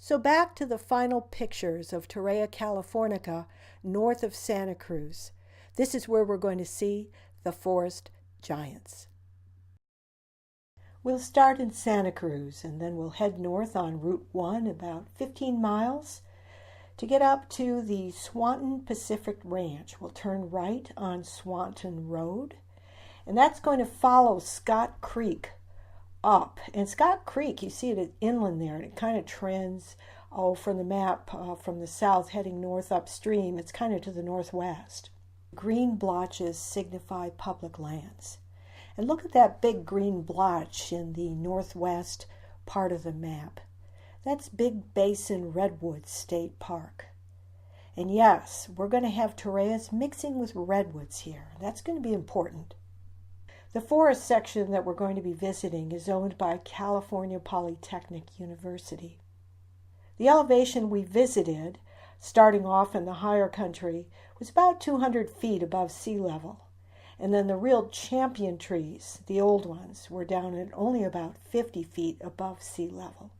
So back to the final pictures of Torreya californica north of Santa Cruz. This is where we're going to see the forest giants. We'll start in Santa Cruz and then we'll head north on Route 1 about 15 miles to get up to the Swanton Pacific Ranch. We'll turn right on Swanton Road, and that's going to follow Scott Creek up. And Scott Creek, you see it inland there, and it kind of trends from the map from the south heading north upstream. It's kind of to the northwest. Green blotches signify public lands. And look at that big green blotch in the northwest part of the map. That's Big Basin Redwood State Park. And yes, we're going to have Torreyas mixing with redwoods here. That's going to be important. The forest section that we're going to be visiting is owned by California Polytechnic University. The elevation we visited, starting off in the higher country, was about 200 feet above sea level. And then the real champion trees, the old ones, were down at only about 50 feet above sea level.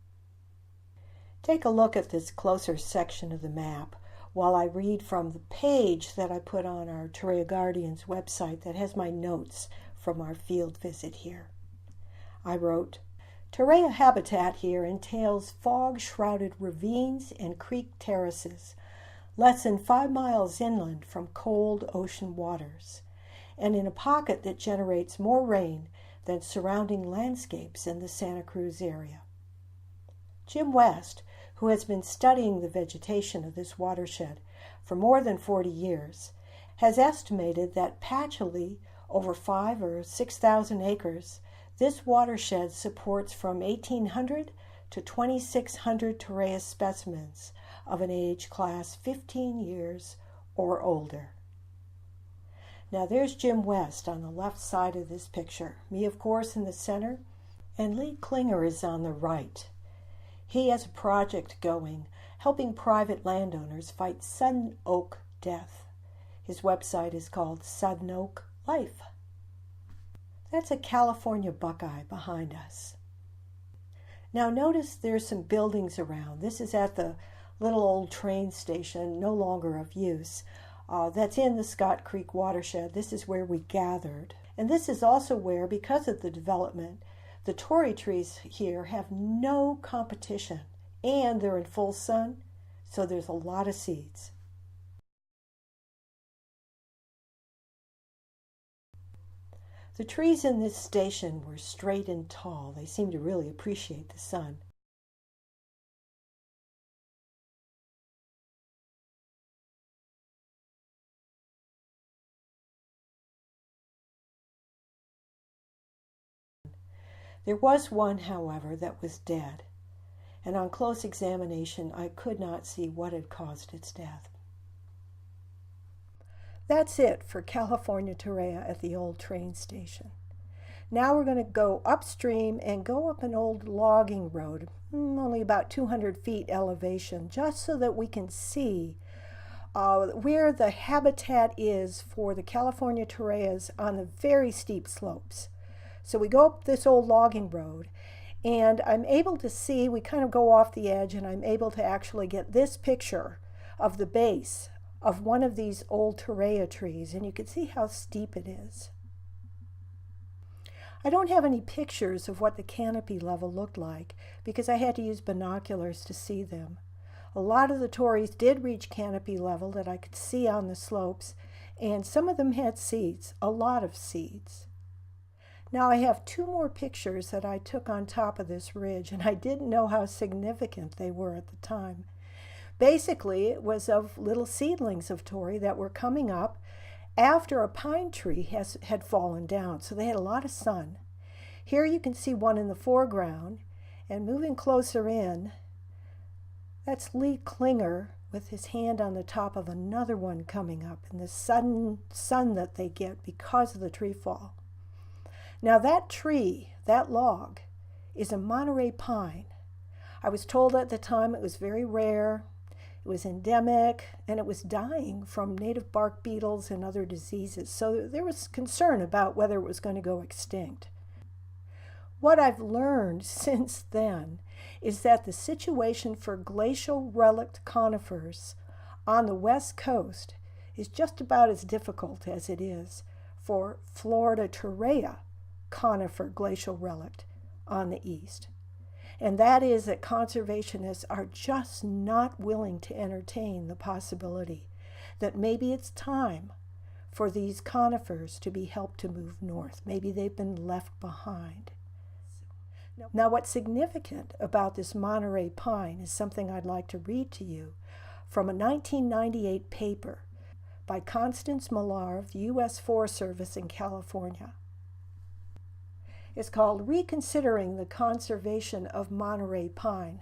Take a look at this closer section of the map while I read from the page that I put on our Torreya Guardians website that has my notes from our field visit here. I wrote, Torreya habitat here entails fog-shrouded ravines and creek terraces, less than 5 miles inland from cold ocean waters, and in a pocket that generates more rain than surrounding landscapes in the Santa Cruz area. Jim West, who has been studying the vegetation of this watershed for more than 40 years, has estimated that patchily over 5,000 or 6,000 acres, this watershed supports from 1,800 to 2,600 Torreya specimens of an age class 15 years or older. Now there's Jim West on the left side of this picture, me of course in the center, and Lee Klinger is on the right. He has a project going, helping private landowners fight sudden oak death. His website is called Sudden Oak Life. That's a California buckeye behind us. Now notice there's some buildings around. This is at the little old train station, no longer of use. That's in the Scott Creek watershed. This is where we gathered. And this is also where, because of the development, the Torrey trees here have no competition, and they're in full sun, so there's a lot of seeds. The trees in this station were straight and tall. They seemed to really appreciate the sun. There was one, however, that was dead, and on close examination I could not see what had caused its death. That's it for California Torreya at the old train station. Now we're going to go upstream and go up an old logging road, only about 200 feet elevation, just so that we can see where the habitat is for the California Torreyas on the very steep slopes. So we go up this old logging road, and I'm able to see, we kind of go off the edge, and I'm able to actually get this picture of the base of one of these old Torreya trees, and you can see how steep it is. I don't have any pictures of what the canopy level looked like because I had to use binoculars to see them. A lot of the Torreys did reach canopy level that I could see on the slopes, and some of them had seeds, a lot of seeds. Now I have 2 more pictures that I took on top of this ridge, and I didn't know how significant they were at the time. Basically, it was of little seedlings of Torrey that were coming up after a pine tree had fallen down, so they had a lot of sun. Here you can see one in the foreground, and moving closer in, that's Lee Klinger with his hand on the top of another one coming up, and the sudden sun that they get because of the tree fall. Now that tree, that log, is a Monterey Pine. I was told at the time it was very rare, it was endemic, and it was dying from native bark beetles and other diseases, so there was concern about whether it was going to go extinct. What I've learned since then is that the situation for glacial relict conifers on the west coast is just about as difficult as it is for Florida Torreya conifer glacial relict on the east. And that is that conservationists are just not willing to entertain the possibility that maybe it's time for these conifers to be helped to move north. Maybe they've been left behind. Now, what's significant about this Monterey pine is something I'd like to read to you from a 1998 paper by Constance Millar of the U.S. Forest Service in California. It's called Reconsidering the Conservation of Monterey Pine.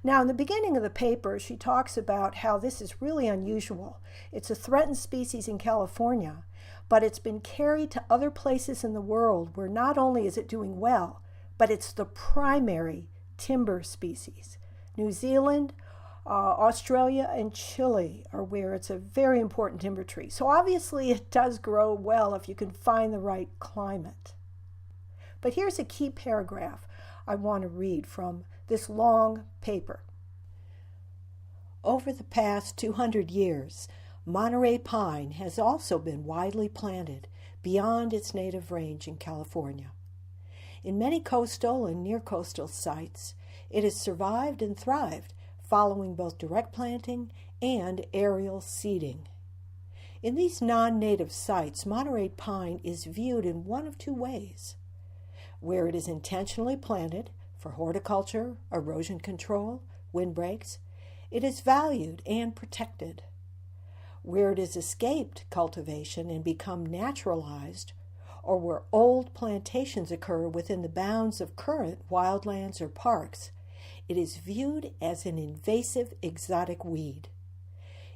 Now, in the beginning of the paper, she talks about how this is really unusual. It's a threatened species in California, but it's been carried to other places in the world where not only is it doing well, but it's the primary timber species. New Zealand, Australia, and Chile are where it's a very important timber tree. So obviously it does grow well if you can find the right climate. But here's a key paragraph I want to read from this long paper. Over the past 200 years, Monterey pine has also been widely planted beyond its native range in California. In many coastal and near-coastal sites, it has survived and thrived following both direct planting and aerial seeding. In these non-native sites, Monterey pine is viewed in one of two ways: where it is intentionally planted for horticulture, erosion control, windbreaks, it is valued and protected. Where it has escaped cultivation and become naturalized, or where old plantations occur within the bounds of current wildlands or parks, it is viewed as an invasive exotic weed.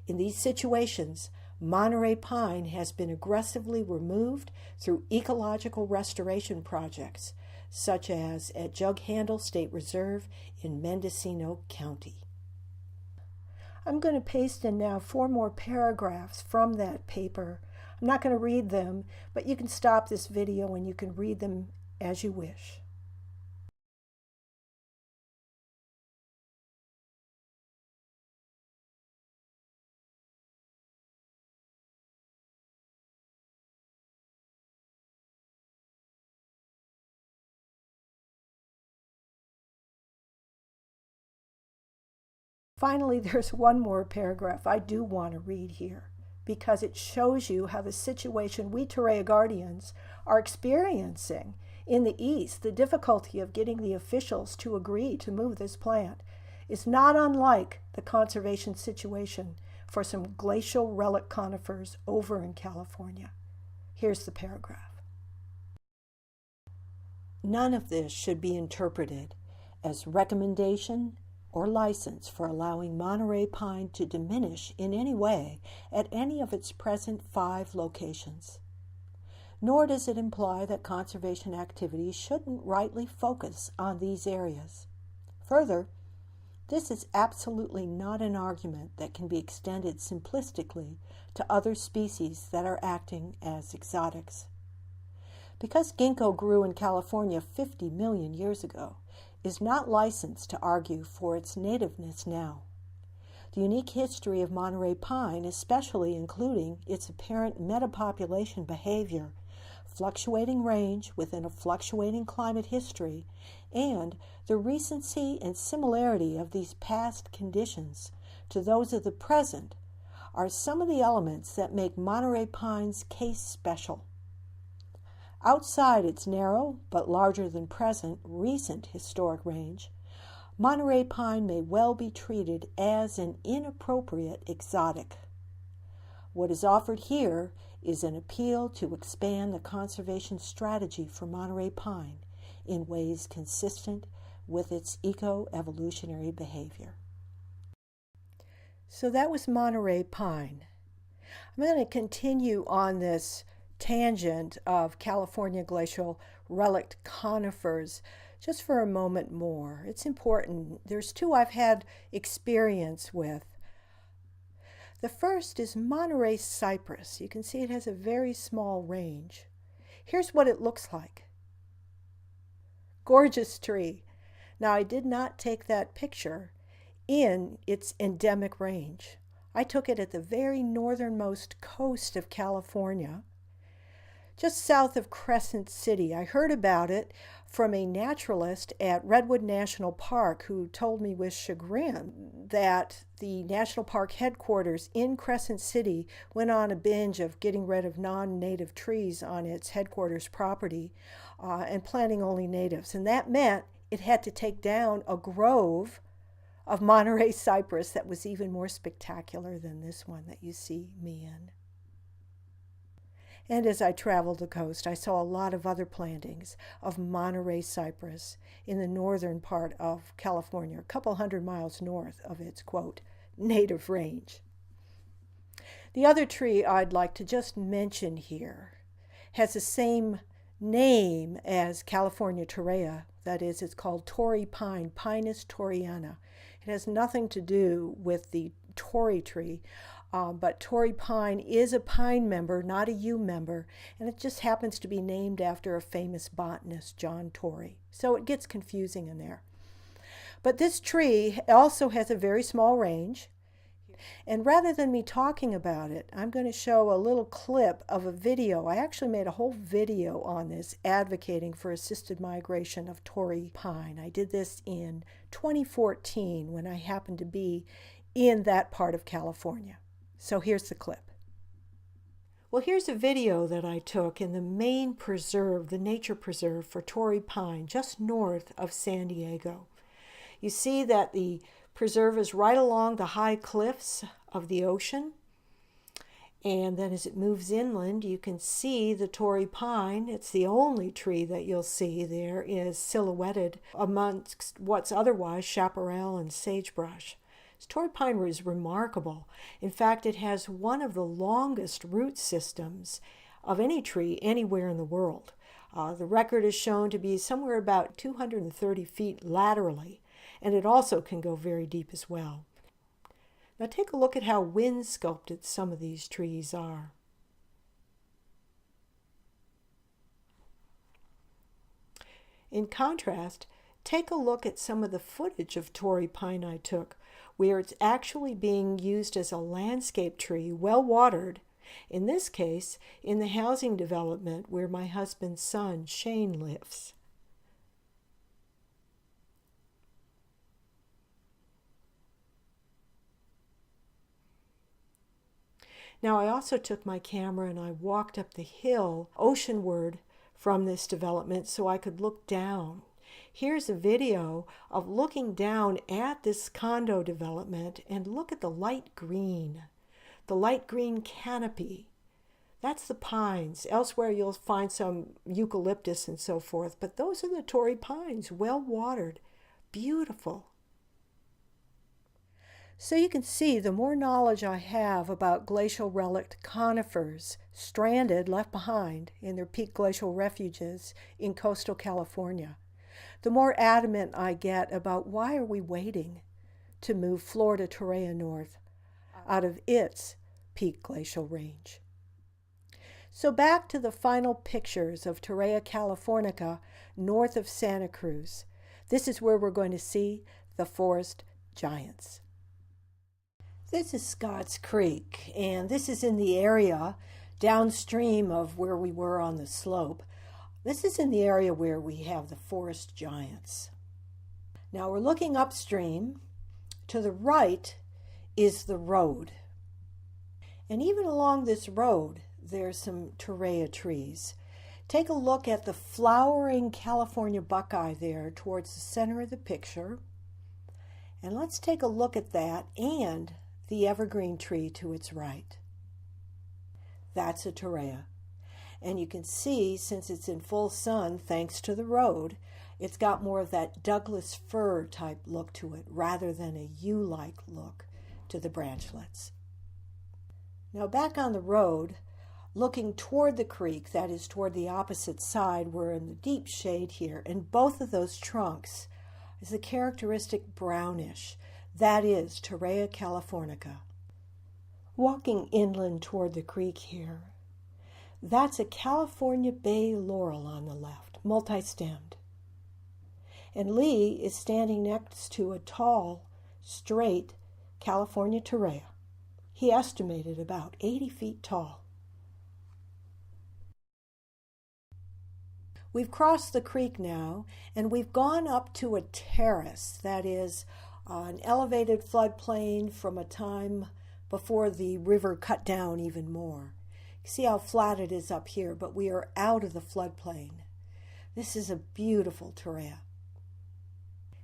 In these situations, Monterey pine has been aggressively removed through ecological restoration projects, such as at Jug Handle State Reserve in Mendocino County. I'm going to paste in now 4 more paragraphs from that paper. I'm not going to read them, but you can stop this video and you can read them as you wish. Finally, there's one more paragraph I do want to read here, because it shows you how the situation we Torreya Guardians are experiencing in the east, the difficulty of getting the officials to agree to move this plant, is not unlike the conservation situation for some glacial relic conifers over in California. Here's the paragraph. None of this should be interpreted as recommendation or license for allowing Monterey pine to diminish in any way at any of its present 5 locations. Nor does it imply that conservation activities shouldn't rightly focus on these areas. Further, this is absolutely not an argument that can be extended simplistically to other species that are acting as exotics. Because ginkgo grew in California 50 million years ago, is not licensed to argue for its nativeness now. The unique history of Monterey pine, especially including its apparent metapopulation behavior, fluctuating range within a fluctuating climate history, and the recency and similarity of these past conditions to those of the present, are some of the elements that make Monterey pine's case special. Outside its narrow, but larger than present, recent historic range, Monterey pine may well be treated as an inappropriate exotic. What is offered here is an appeal to expand the conservation strategy for Monterey pine in ways consistent with its eco-evolutionary behavior. So that was Monterey pine. I'm going to continue on this tangent of California glacial relict conifers just for a moment more. It's important. There's 2 I've had experience with. The first is Monterey Cypress. You can see it has a very small range. Here's what it looks like. Gorgeous tree. Now, I did not take that picture in its endemic range. I took it at the very northernmost coast of California, just south of Crescent City. I heard about it from a naturalist at Redwood National Park who told me with chagrin that the national park headquarters in Crescent City went on a binge of getting rid of non-native trees on its headquarters property and planting only natives. And that meant it had to take down a grove of Monterey Cypress that was even more spectacular than this one that you see me in. And as I traveled the coast, I saw a lot of other plantings of Monterey Cypress in the northern part of California, a couple hundred miles north of its, quote, native range. The other tree I'd like to just mention here has the same name as California Torreya. That is, it's called Torrey Pine, Pinus torreyana. It has nothing to do with the Torrey tree, but Torrey Pine is a pine member, not a yew member, and it just happens to be named after a famous botanist, John Torrey. So it gets confusing in there. But this tree also has a very small range, and rather than me talking about it, I'm going to show a little clip of a video. I actually made a whole video on this advocating for assisted migration of Torrey Pine. I did this in 2014 when I happened to be in that part of California. So here's the clip. Well, here's a video that I took in the main preserve, the nature preserve for Torrey Pine, just north of San Diego. You see that the preserve is right along the high cliffs of the ocean. And then as it moves inland, you can see the Torrey Pine. It's the only tree that you'll see there is silhouetted amongst what's otherwise chaparral and sagebrush. Torrey Pine is remarkable. In fact, it has one of the longest root systems of any tree anywhere in the world. The record is shown to be somewhere about 230 feet laterally, and it also can go very deep as well. Now take a look at how wind sculpted some of these trees are. In contrast, take a look at some of the footage of Torrey Pine I took, where it's actually being used as a landscape tree, well watered, in this case, in the housing development where my husband's son, Shane, lives. Now, I also took my camera and I walked up the hill oceanward from this development so I could look down. Here's a video of looking down at this condo development, and look at the light green canopy. That's the pines. Elsewhere you'll find some eucalyptus and so forth, but those are the Torrey pines, well watered, beautiful. So you can see the more knowledge I have about glacial relict conifers stranded, left behind in their peak glacial refuges in coastal California, the more adamant I get about why are we waiting to move Florida Torreya north out of its peak glacial range. So back to the final pictures of Torreya californica north of Santa Cruz. This is where we're going to see the forest giants. This is Scotts Creek, and this is in the area downstream of where we were on the slope. This is in the area where we have the forest giants. Now we're looking upstream. To the right is the road. And even along this road, there's some Torreya trees. Take a look at the flowering California buckeye there towards the center of the picture. And let's take a look at that and the evergreen tree to its right. That's a Torreya. And you can see, since it's in full sun, thanks to the road, it's got more of that Douglas fir type look to it, rather than a yew-like look to the branchlets. Now back on the road, looking toward the creek, that is toward the opposite side, we're in the deep shade here, and both of those trunks is the characteristic brownish, that is Torreya californica. Walking inland toward the creek here, that's a California bay laurel on the left, multi-stemmed. And Lee is standing next to a tall, straight California Torreya. He estimated about 80 feet tall. We've crossed the creek now, and we've gone up to a terrace, that is, an elevated floodplain from a time before the river cut down even more. You see how flat it is up here, but we are out of the floodplain. This is a beautiful Torreya.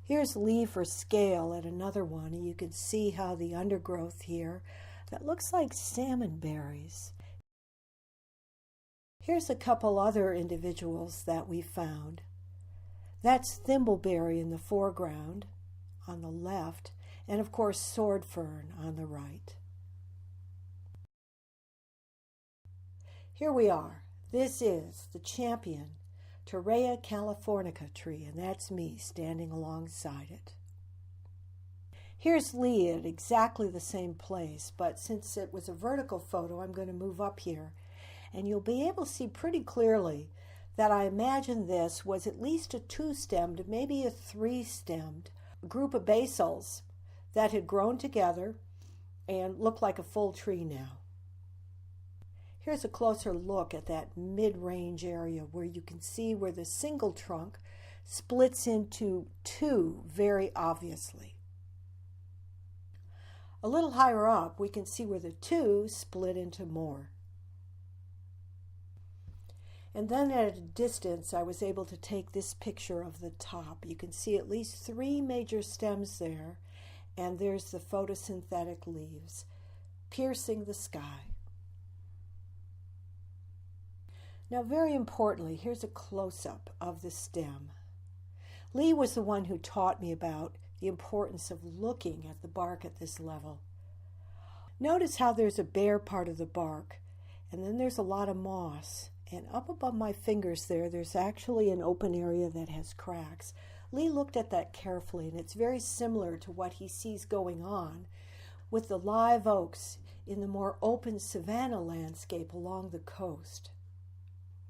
Here's Lee for scale at another one, and you can see how the undergrowth here, that looks like salmon berries. Here's a couple other individuals that we found. That's thimbleberry in the foreground on the left, and of course sword fern on the right. Here we are. This is the champion Torreya californica tree, and that's me standing alongside it. Here's Lee at exactly the same place, but since it was a vertical photo, I'm going to move up here, and you'll be able to see pretty clearly that I imagine this was at least a two-stemmed, maybe a three-stemmed group of basils that had grown together and looked like a full tree now. Here's a closer look at that mid-range area where you can see where the single trunk splits into two very obviously. A little higher up, we can see where the two split into more. And then at a distance, I was able to take this picture of the top. You can see at least three major stems there, and there's the photosynthetic leaves piercing the sky. Now, very importantly, here's a close-up of the stem. Lee was the one who taught me about the importance of looking at the bark at this level. Notice how there's a bare part of the bark, and then there's a lot of moss. And up above my fingers there's actually an open area that has cracks. Lee looked at that carefully, and it's very similar to what he sees going on with the live oaks in the more open savanna landscape along the coast.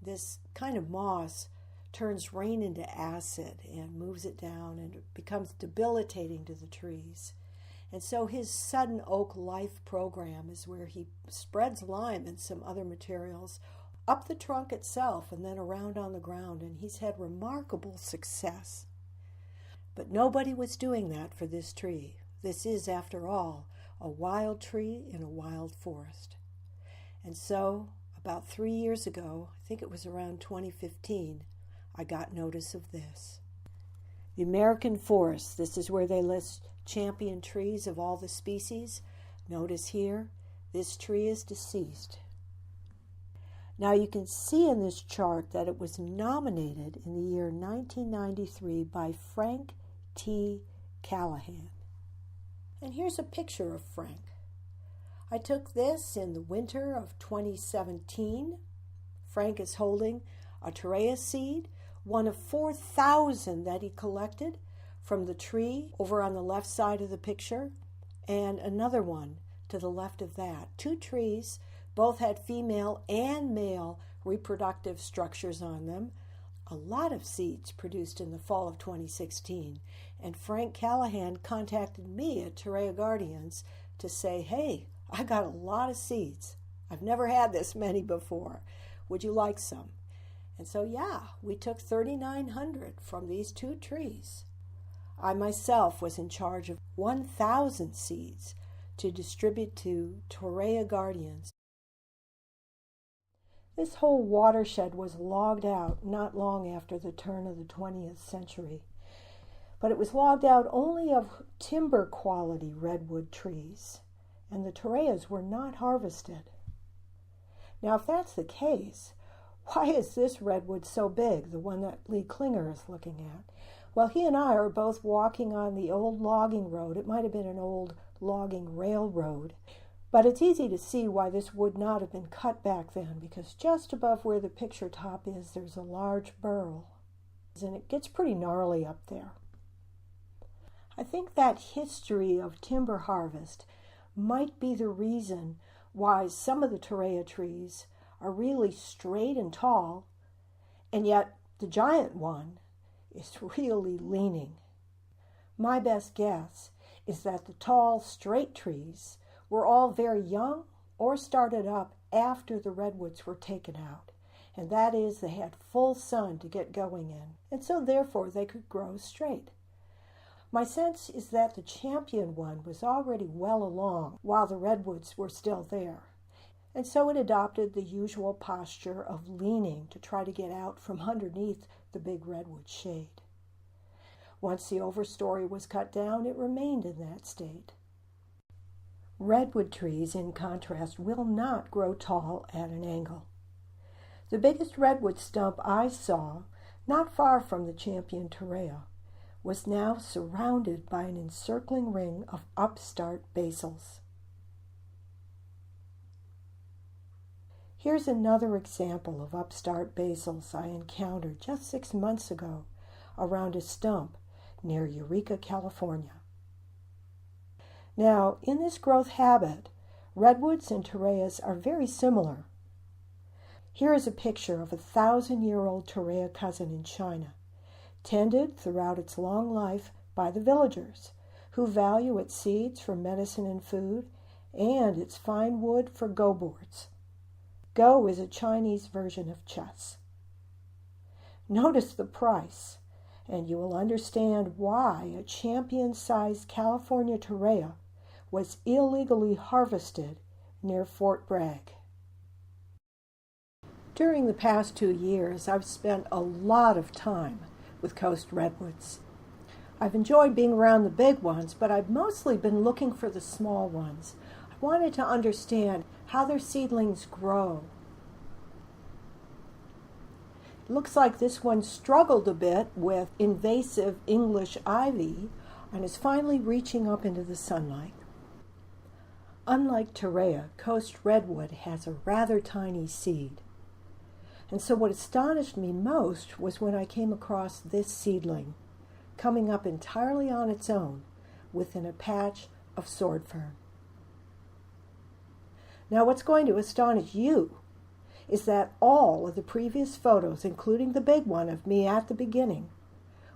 This kind of moss turns rain into acid and moves it down, and it becomes debilitating to the trees. And so his sudden oak life program is where he spreads lime and some other materials up the trunk itself and then around on the ground, and he's had remarkable success. But nobody was doing that for this tree. This is, after all, a wild tree in a wild forest. And so, about 3 years ago, I think it was around 2015, I got notice of this. The American forest, this is where they list champion trees of all the species. Notice here, this tree is deceased. Now you can see in this chart that it was nominated in the year 1993 by Frank T. Callahan. And here's a picture of Frank. I took this in the winter of 2017. Frank is holding a Torreya seed, one of 4,000 that he collected from the tree over on the left side of the picture, and another one to the left of that. Two trees, both had female and male reproductive structures on them. A lot of seeds produced in the fall of 2016. And Frank Callahan contacted me at Torreya Guardians to say, hey, I got a lot of seeds. I've never had this many before. Would you like some? And so, yeah, we took 3,900 from these two trees. I myself was in charge of 1,000 seeds to distribute to Torreya Guardians. This whole watershed was logged out not long after the turn of the 20th century, but it was logged out only of timber quality redwood trees, and the Torreyas were not harvested. Now, if that's the case, why is this redwood so big, the one that Lee Klinger is looking at? Well, he and I are both walking on the old logging road. It might have been an old logging railroad. But it's easy to see why this would not have been cut back then, because just above where the picture top is, there's a large burl, and it gets pretty gnarly up there. I think that history of timber harvest might be the reason why some of the Torreya trees are really straight and tall, and yet the giant one is really leaning. My best guess is that the tall, straight trees were all very young or started up after the redwoods were taken out, and that is, they had full sun to get going in, and so therefore they could grow straight. My sense is that the champion one was already well along while the redwoods were still there, and so it adopted the usual posture of leaning to try to get out from underneath the big redwood shade. Once the overstory was cut down, it remained in that state. Redwood trees, in contrast, will not grow tall at an angle. The biggest redwood stump I saw, not far from the champion Torreya, was now surrounded by an encircling ring of upstart basils. Here's another example of upstart basils I encountered just 6 months ago around a stump near Eureka, California. Now, in this growth habit, redwoods and Torreyas are very similar. Here is a picture of a 1,000-year-old Torreya cousin in China, tended throughout its long life by the villagers, who value its seeds for medicine and food, and its fine wood for go boards. Go is a Chinese version of chess. Notice the price, and you will understand why a champion-sized California Torreya was illegally harvested near Fort Bragg. During the past 2 years, I've spent a lot of time with Coast Redwoods. I've enjoyed being around the big ones, but I've mostly been looking for the small ones. I wanted to understand how their seedlings grow. It looks like this one struggled a bit with invasive English ivy and is finally reaching up into the sunlight. Unlike Torreya, Coast Redwood has a rather tiny seed. And so what astonished me most was when I came across this seedling, coming up entirely on its own within a patch of sword fern. Now what's going to astonish you is that all of the previous photos, including the big one of me at the beginning,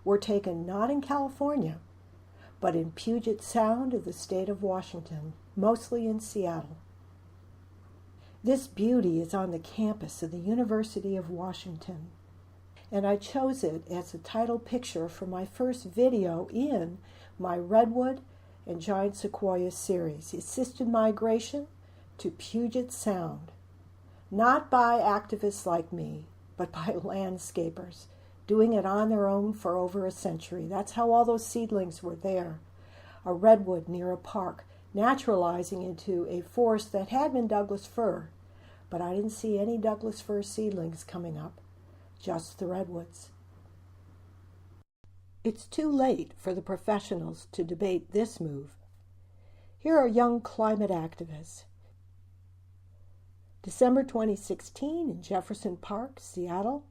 were taken not in California, but in Puget Sound of the state of Washington, mostly in Seattle. This beauty is on the campus of the University of Washington, and I chose it as the title picture for my first video in my Redwood and Giant Sequoia series, Assisted Migration to Puget Sound, not by activists like me, but by landscapers, doing it on their own for over a century. That's how all those seedlings were there. A redwood near a park, naturalizing into a forest that had been Douglas fir, but I didn't see any Douglas fir seedlings coming up, just the redwoods. It's too late for the professionals to debate this move. Here are young climate activists. December 2016 in Jefferson Park, Seattle,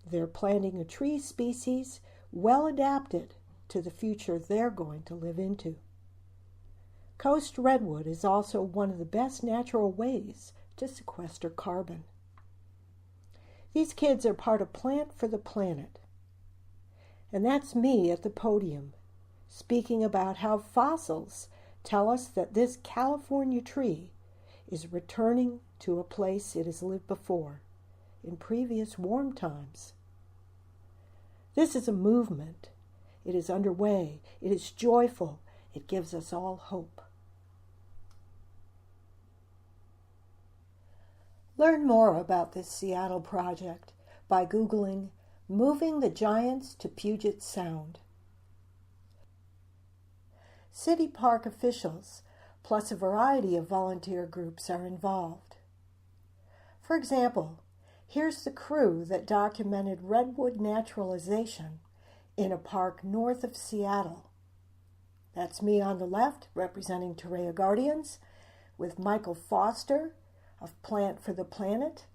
they're planting a tree species well adapted to the future they're going to live into. Coast redwood is also one of the best natural ways to sequester carbon. These kids are part of Plant for the Planet. And that's me at the podium, speaking about how fossils tell us that this California tree is returning to a place it has lived before, in previous warm times. This is a movement. It is underway. It is joyful. It gives us all hope. Learn more about this Seattle project by Googling Moving the Giants to Puget Sound. City park officials, plus a variety of volunteer groups, are involved. For example, here's the crew that documented redwood naturalization in a park north of Seattle. That's me on the left, representing Torreya Guardians, with Michael Foster of Plant for the Planet,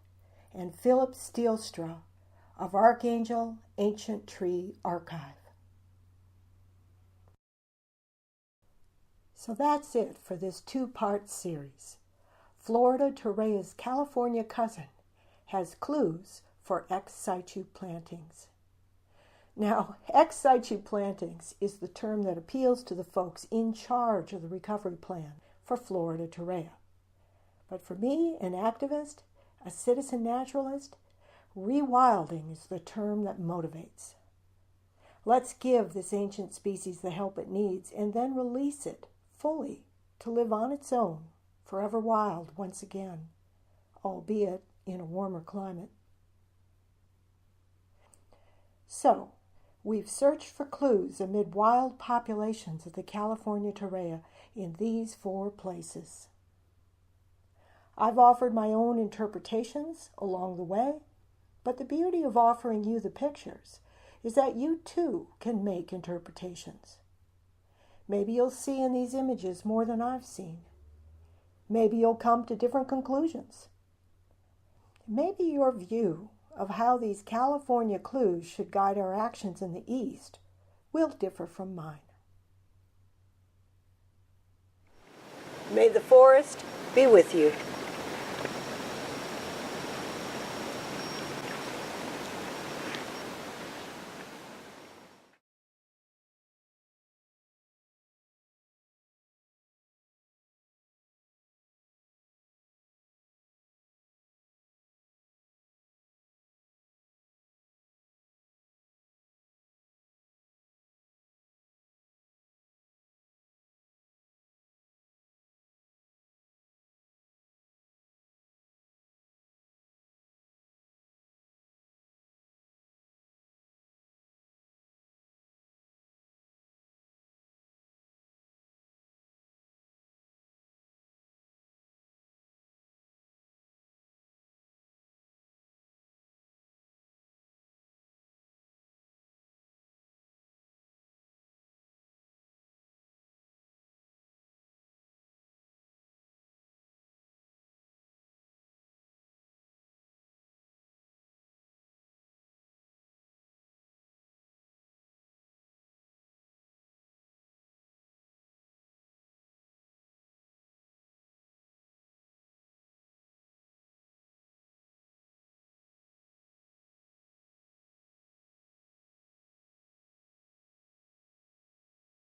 and Philip Stielstra of Archangel Ancient Tree Archive. So that's it for this two-part series. Florida Torreya's California cousin has clues for ex situ plantings. Now, ex situ plantings is the term that appeals to the folks in charge of the recovery plan for Florida Torreya. But for me, an activist, a citizen naturalist, rewilding is the term that motivates. Let's give this ancient species the help it needs and then release it fully to live on its own, forever wild once again, albeit in a warmer climate. So, we've searched for clues amid wild populations of the California Torreya in these 4 places. I've offered my own interpretations along the way, but the beauty of offering you the pictures is that you too can make interpretations. Maybe you'll see in these images more than I've seen. Maybe you'll come to different conclusions. Maybe your view of how these California clues should guide our actions in the East will differ from mine. May the forest be with you.